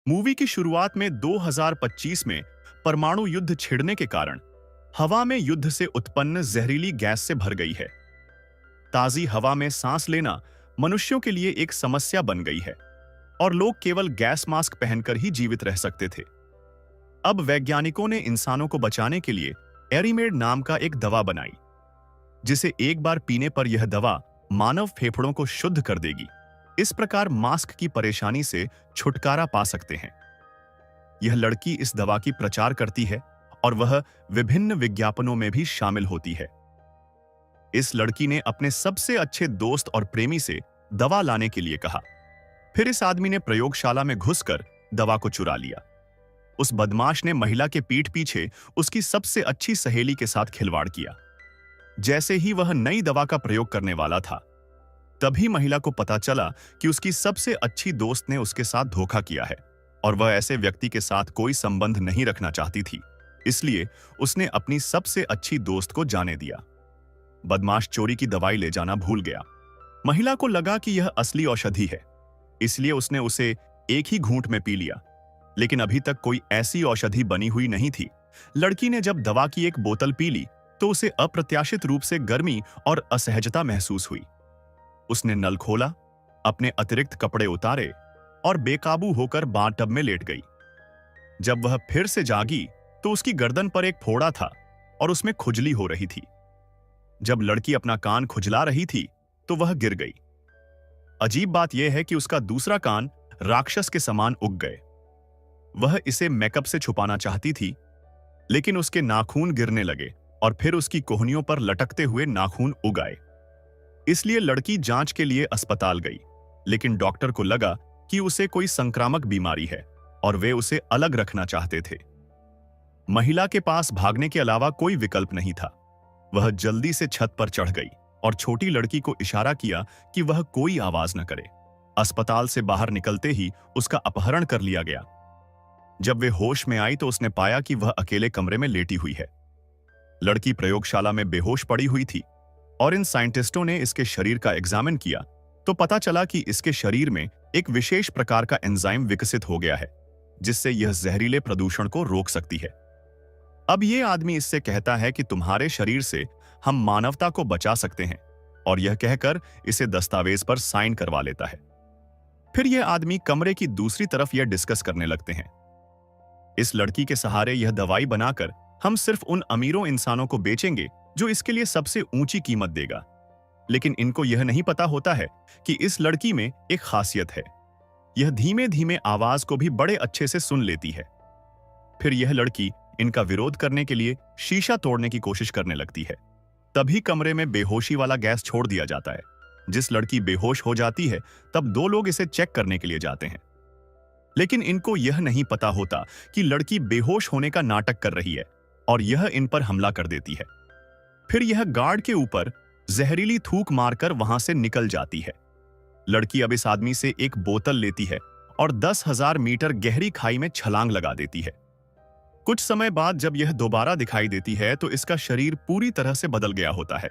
Movie की शुरुआत में 2025 में परमाणु युद्ध छिड़ने के कारण हवा में युद्ध से उत्पन्न जहरीली गैस से भर गई है। ताजी हवा में सांस लेना मनुष्यों के लिए एक समस्या बन गई है और लोग केवल गैस मास्क पहनकर ही जीवित रह सकते थे। अब वैज्ञानिकों ने इंसानों को बचाने के लिए एरीमेड नाम का एक दवा बनाई, जिसे एक बार पीने पर यह दवा मानव फेफड़ों को शुद्ध कर देगी। इस प्रकार मास्क की परेशानी से छुटकारा पा सकते हैं। यह लड़की इस दवा की प्रचार करती है और वह विभिन्न विज्ञापनों में भी शामिल होती है। इस लड़की ने अपने सबसे अच्छे दोस्त और प्रेमी से दवा लाने के लिए कहा। फिर इस आदमी ने प्रयोगशाला में घुसकर दवा को चुरा लिया। उस बदमाश ने महिला के पीठ पीछे उसकी सबसे अच्छी सहेली के साथ खिलवाड़ किया। जैसे ही वह नई दवा का प्रयोग करने वाला था, तभी महिला को पता चला कि उसकी सबसे अच्छी दोस्त ने उसके साथ धोखा किया है और वह ऐसे व्यक्ति के साथ कोई संबंध नहीं रखना चाहती थी। इसलिए उसने अपनी सबसे अच्छी दोस्त को जाने दिया। बदमाश चोरी की दवाई ले जाना भूल गया। महिला को लगा कि यह असली औषधि है, इसलिए उसने उसे एक ही घूंट में पी लिया। लेकिन अभी तक कोई ऐसी औषधि बनी हुई नहीं थी। लड़की ने जब दवा की एक बोतल पी ली तो उसे अप्रत्याशित रूप से गर्मी और असहजता महसूस हुई। उसने नल खोला, अपने अतिरिक्त कपड़े उतारे और बेकाबू होकर बाथटब में लेट गई। जब वह फिर से जागी तो उसकी गर्दन पर एक फोड़ा था और उसमें खुजली हो रही थी। जब लड़की अपना कान खुजला रही थी तो वह गिर गई। अजीब बात यह है कि उसका दूसरा कान राक्षस के समान उग गए। वह इसे मेकअप से छुपाना चाहती थी, लेकिन उसके नाखून गिरने लगे और फिर उसकी कोहनियों पर लटकते हुए नाखून उग आए। इसलिए लड़की जांच के लिए अस्पताल गई, लेकिन डॉक्टर को लगा कि उसे कोई संक्रामक बीमारी है और वे उसे अलग रखना चाहते थे। महिला के पास भागने के अलावा कोई विकल्प नहीं था। वह जल्दी से छत पर चढ़ गई और छोटी लड़की को इशारा किया कि वह कोई आवाज न करे। अस्पताल से बाहर निकलते ही उसका अपहरण कर लिया गया। जब वे होश में आई तो उसने पाया कि वह अकेले कमरे में लेटी हुई है। लड़की प्रयोगशाला में बेहोश पड़ी हुई थी और इन साइंटिस्टों ने इसके शरीर का एग्जामिन किया तो पता चला कि इसके शरीर में एक विशेष प्रकार का एंजाइम विकसित हो गया है, जिससे यह जहरीले प्रदूषण को रोक सकती है। अब यह आदमी इससे कहता है कि तुम्हारे शरीर से हम मानवता को बचा सकते हैं, और यह कहकर इसे दस्तावेज पर साइन करवा लेता है। फिर यह आदमी कमरे की दूसरी तरफ यह डिस्कस करने लगते हैं। इस लड़की के सहारे यह दवाई बनाकर हम सिर्फ उन अमीरों इंसानों को बेचेंगे जो इसके लिए सबसे ऊंची कीमत देगा। लेकिन इनको यह नहीं पता होता है कि इस लड़की में एक खासियत है। यह धीमे धीमे आवाज को भी बड़े अच्छे से सुन लेती है। फिर यह लड़की इनका विरोध करने के लिए शीशा तोड़ने की कोशिश करने लगती है। तभी कमरे में बेहोशी वाला गैस छोड़ दिया जाता है। जिस लड़की बेहोश हो जाती है, तब दो लोग इसे चेक करने के लिए जाते हैं। लेकिन इनको यह नहीं पता होता कि लड़की बेहोश होने का नाटक कर रही है और यह इन पर हमला कर देती है। फिर यह गार्ड के ऊपर जहरीली थूक मारकर वहां से निकल जाती है। लड़की अब इस आदमी से एक बोतल लेती है और 10,000 मीटर गहरी खाई में छलांग लगा देती है। कुछ समय बाद जब यह दोबारा दिखाई देती है तो इसका शरीर पूरी तरह से बदल गया होता है।